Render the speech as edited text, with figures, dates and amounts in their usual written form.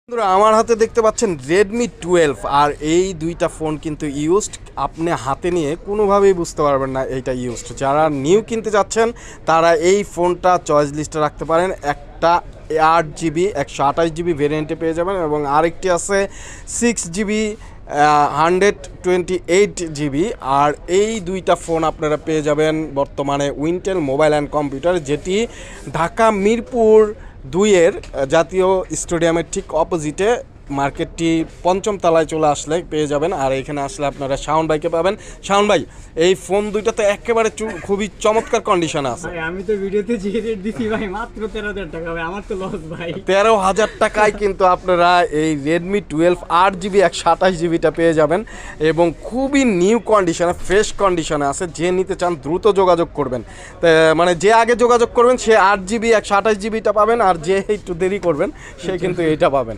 বন্ধুরা আমার হাতে দেখতে পাচ্ছেন রেডমি 12 আর এই দুইটা ফোন কিন্তু ইউজড। আপনি হাতে নিয়ে কোনোভাবেই বুঝতে পারবেন না এইটা ইউজড। যারা নিউ কিনতে যাচ্ছেন তারা এই ফোনটা চয়েস লিস্টে রাখতে পারেন। একটা 8GB 128GB ভেরিয়েন্টে পেয়ে যাবেন এবং আরেকটি আছে 6GB 128GB। আর এই দুইটা ফোন আপনারা পেয়ে যাবেন বর্তমানে উইন্টেল মোবাইল অ্যান্ড কম্পিউটার, যেটি ঢাকা মিরপুর 2-এর জাতীয় স্টেডিয়ামের ঠিক অপোজিটে। মার্কেটটি পঞ্চম তলায় চলে আসলে পেয়ে যাবেন। আর এখানে আসলে আপনারা শাওন ভাইকে পাবেন। শাওন ভাই, এই ফোন দুইটা তো একেবারে খুবই চমৎকার কন্ডিশনে আছে। ভাই আমি তো ভিডিওতে যে রেট দিছি ভাই মাত্র 13,000 টাকা, ভাই আমার তো লস ভাই। 13,000 টাকায় কিন্তু আপনারা এই রেডমি 12 8GB 128GBটা পেয়ে যাবেন এবং খুবই নিউ কন্ডিশনে, ফ্রেশ কন্ডিশনে আছে। যে নিতে চান দ্রুত যোগাযোগ করবেন। মানে যে আগে যোগাযোগ করবেন সে 8GB 128GBটা পাবেন, আর যে একটু দেরি করবেন সে কিন্তু এইটা পাবেন।